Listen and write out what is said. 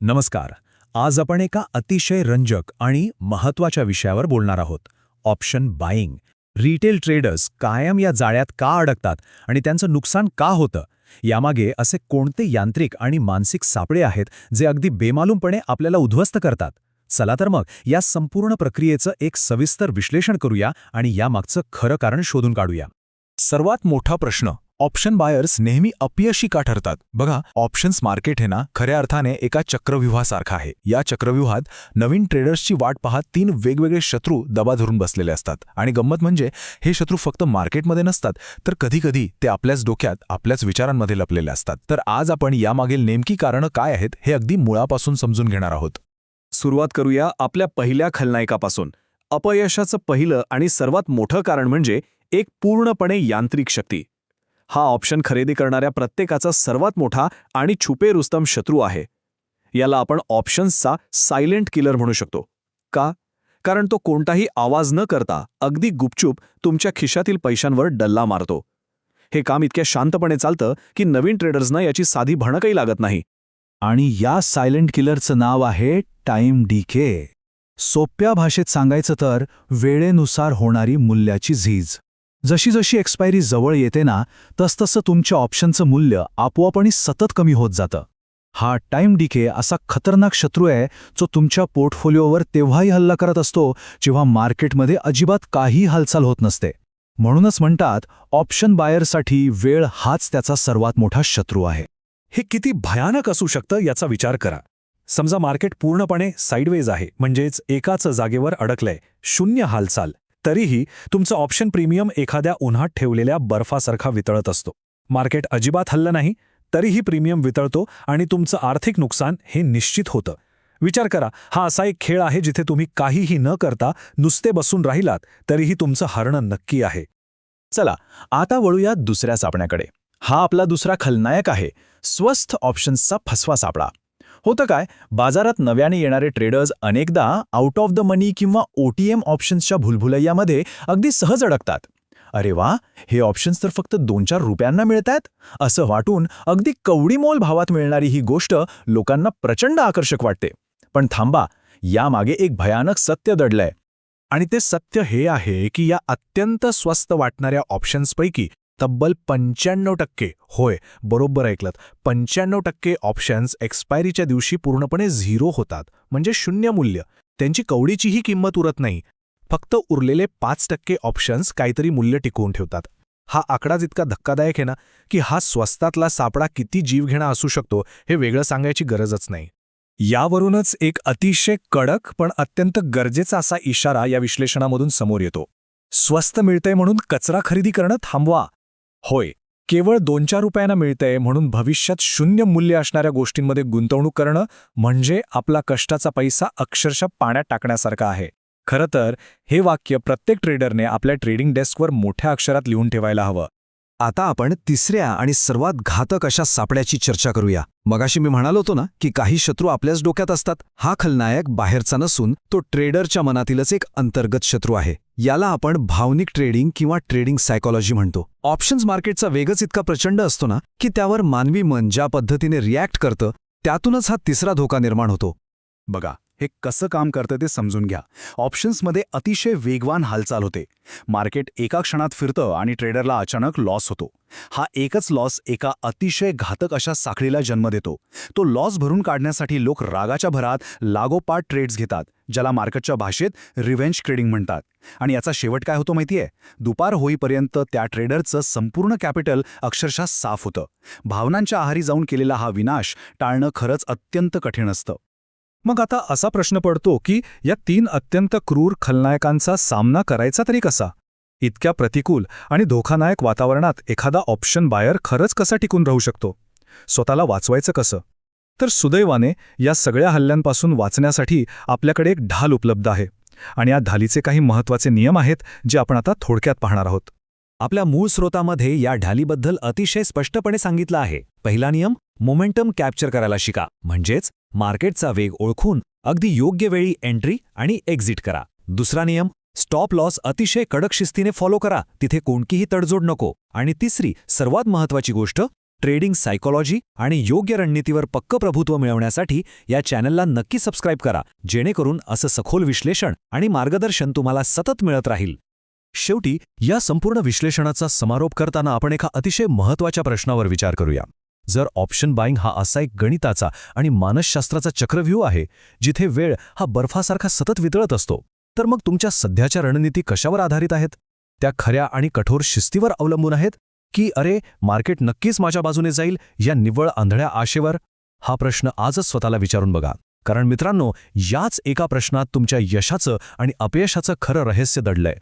नमस्कार. आज आपण एका अतिशय रंजक आणि महत्त्वाच्या विषयावर बोलणार आहोत. Option buying. रिटेल ट्रेडर्स कायम या जाळ्यात का अडकतात आणि त्यांचं नुकसान का होतं? यामागे असे कोणते यांत्रिक आणि मानसिक सापळे आहेत जे अगदी बेमालूमपणे आपल्याला उद्ध्वस्त करतात? चला तर मग या संपूर्ण प्रक्रियेचं एक सविस्तर विश्लेषण करूया आणि यामागचं खरं कारण शोधून काढूया. सर्वात मोठा प्रश्न, ऑप्शन बायर्स नेहमी अपयशी का ठरतात? बघा, ऑप्शन्स मार्केट हे ना खऱ्या अर्थाने एका चक्रव्यूहासारखं आहे. या चक्रव्यूहात नवीन ट्रेडर्सची वाट पाहत 3 वेगवेगळे शत्रू दबा धरून बसलेले असतात. आणि गंमत म्हणजे हे शत्रू फक्त मार्केटमध्ये नसतात, तर कधीकधी ते आपल्याच डोक्यात, आपल्याच विचारांमध्ये लपलेले असतात. तर आज आपण यामागील नेमकी कारणं काय आहेत हे अगदी मुळापासून समजून घेणार आहोत. सुरुवात करूया आपल्या पहिल्या खलनायकापासून. अपयशाचं पहिलं आणि सर्वात मोठं कारण म्हणजे एक पूर्णपणे यांत्रिक शक्ती. हा ऑप्शन खरेदी करणाऱ्या प्रत्येकाचा सर्वात मोठा आणि छुपे रुस्तम शत्रू आहे. याला आपण ऑप्शन्सचा सायलेंट किलर म्हणू शकतो. का? कारण तो कोणताही आवाज न करता अगदी गुपचूप तुमच्या खिशातील पैशांवर डल्ला मारतो. हे काम इतक्या शांतपणे चालतं की नवीन ट्रेडर्सना याची साधी भणकही लागत नाही. आणि या सायलेंट किलरचं नाव आहे टाइम डिके. सोप्या भाषेत सांगायचं तर वेळेनुसार होणारी मूल्याची झीज. जशी जशी एक्सपायरी जवळ येते ना, तसतसं तुमच्या ऑप्शनचं मूल्य आपोआपणी सतत कमी होत जातं. हा टाइम डिके असा खतरनाक शत्रू आहे जो तुमच्या पोर्टफोलिओवर तेव्हाही हल्ला करत असतो जेव्हा मार्केटमध्ये अजिबात काही हालचाल होत नसते. म्हणूनच म्हणतात, ऑप्शन बायरसाठी वेळ हाच त्याचा सर्वात मोठा शत्रू आहे. हे किती भयानक असू शकतं याचा विचार करा. समजा मार्केट पूर्णपणे साईडवेज आहे, म्हणजेच एकाच जागेवर अडकलंय, शून्य हालचाल. तरीही तुमचं ऑप्शन प्रीमियम एखाद्या उन्हात ठेवलेल्या बर्फासारखा वितळत असतो. मार्केट अजिबात हललं नाही, तरीही प्रीमियम वितळतो आणि तुमचं आर्थिक नुकसान हे निश्चित होतं. विचार करा, हा असा एक खेळ आहे जिथे तुम्ही काहीही न करता नुसते बसून राहिलात तरीही तुमचं हरणं नक्की आहे. चला, आता वळूया दुसऱ्या सापण्याकडे. हा आपला दुसरा खलनायक आहे, स्वस्थ ऑप्शन्सचा फसवा सापळा. होतं काय, बाजारात नव्याने येणारे ट्रेडर्स अनेकदा आउट ऑफ द मनी किंवा OTM ऑप्शन्सच्या भुलभुलैयामध्ये अगदी सहज अडकतात. अरे वा, हे ऑप्शन्स तर फक्त 2-4 रुपयांना मिळतात असं वाटून अगदी कवडीमोल भावात मिळणारी ही गोष्ट लोकांना प्रचंड आकर्षक वाटते. पण थांबा, यामागे एक भयानक सत्य दडलंय. आणि ते सत्य हे आहे की या अत्यंत स्वस्त वाटणाऱ्या ऑप्शन्सपैकी तब्बल 95%, होय बरोबर ऐकलत, 95% ऑप्शन्स एक्सपायरीच्या दिवशी पूर्णपणे झिरो होतात, म्हणजे शून्य मूल्य. त्यांची कवडीचीही किंमत उरत नाही. फक्त उरलेले 5% ऑप्शन्स काहीतरी मूल्य टिकवून ठेवतात. हा आकडाच इतका धक्कादायक आहे ना की हा स्वस्तातला सापळा किती जीवघेणा असू शकतो हे वेगळं सांगायची गरजच नाही. यावरूनच एक अतिशय कडक पण अत्यंत गरजेचा असा इशारा या विश्लेषणामधून समोर येतो. स्वस्त मिळतंय म्हणून कचरा खरेदी करणं थांबवा. होय, केवळ 2-4 रुपयांना मिळतंय म्हणून भविष्यात शून्य मूल्य असणाऱ्या गोष्टींमध्ये गुंतवणूक करणं म्हणजे आपला कष्टाचा पैसा अक्षरशः पाण्यात टाकण्यासारखं आहे. खरं तर हे वाक्य प्रत्येक ट्रेडरने आपल्या ट्रेडिंग डेस्कवर मोठ्या अक्षरात लिहून ठेवायला हवं. आता आपण तिसऱ्या आणि सर्वात घातक अशा सापड्याची चर्चा करूया. मगाशी मी म्हणालो होतो ना की काही शत्रू आपल्याच डोक्यात असतात. हा खलनायक बाहेरचा नसून तो ट्रेडरच्या मनातीलच एक अंतर्गत शत्रू आहे. याला आपण भावनिक ट्रेडिंग किंवा ट्रेडिंग सायकोलॉजी म्हणतो. ऑप्शन्स मार्केटचा वेगच इतका प्रचंड असतो ना की त्यावर मानवी मन ज्या पद्धतीने रिॲक्ट करतं, त्यातूनच हा तिसरा धोका निर्माण होतो. बघा, हे कसं काम करतं ते समजून घ्या. ऑप्शन्समध्ये अतिशय वेगवान हालचाल होते. मार्केट एका क्षणात फिरतं आणि ट्रेडरला अचानक लॉस होतो. हा एकच लॉस एका अतिशय घातक अशा साखळीला जन्म देतो. तो लॉस भरून काढण्यासाठी लोक रागाच्या भरात लागोपाठ ट्रेड्स घेतात, ज्याला मार्केटच्या भाषेत रिव्हेंज ट्रेडिंग म्हणतात. आणि याचा शेवट काय होतो माहितीये? दुपार होईपर्यंत त्या ट्रेडरचं संपूर्ण कॅपिटल अक्षरशः साफ होतं. भावनांच्या आहारी जाऊन केलेला हा विनाश टाळणं खरंच अत्यंत कठीण असतं. मग आता असा प्रश्न पडतो की या 3 अत्यंत क्रूर खलनायकांचा सामना करायचा तरी कसा? इतक्या प्रतिकूल आणि धोकादायक वातावरणात एखादा ऑप्शन बायर खरंच कसा टिकून राहू शकतो? स्वतःला वाचवायचं कसं? तर सुदैवाने या सगळ्या हल्ल्यांपासून वाचण्यासाठी आपल्याकडे एक ढाल उपलब्ध आहे. आणि या ढालीचे काही महत्त्वाचे नियम आहेत जे आपण आता थोडक्यात पाहणार आहोत. आपल्या मूळ स्रोतामध्ये या ढालीबद्दल अतिशय स्पष्टपणे सांगितलं आहे. पहिला नियम, मोमेंटम कॅप्चर करायला शिका, म्हणजेच मार्केटचा वेग ओळखून अगदी योग्य वेळी एंट्री आणि एक्झिट करा. दुसरा नियम, स्टॉप लॉस अतिशय कडक शिस्तीने फॉलो करा, तिथे कोणतीही तडजोड नको. आणि तिसरी सर्वात महत्त्वाची गोष्ट, ट्रेडिंग सायकोलॉजी आणि योग्य रणनीतीवर पक्क प्रभुत्व मिळवण्यासाठी या चॅनलला नक्की सबस्क्राईब करा, जेणेकरून असं सखोल विश्लेषण आणि मार्गदर्शन तुम्हाला सतत मिळत राहील. शेवटी या संपूर्ण विश्लेषणाचा समारोप करताना आपण एका अतिशय महत्त्वाच्या प्रश्नावर विचार करूया. जर ऑप्शन बाईंग हा असा एक गणिताचा आणि मानसशास्त्राचा चक्रव्यूह आहे जिथे वेळ हा बर्फासारखा सतत वितळत असतो, तर मग तुमच्या सध्याच्या रणनीती कशावर आधारित आहेत? त्या खऱ्या आणि कठोर शिस्तीवर अवलंबून आहेत की अरे मार्केट नक्कीच माझ्या बाजूने जाईल या निव्वळ आंधळ्या आशेवर? हा प्रश्न आजच स्वतःला विचारून बघा, कारण मित्रांनो, याच एका प्रश्नात तुमच्या यशाचं आणि अपयशाचं खरं रहस्य दडलंय.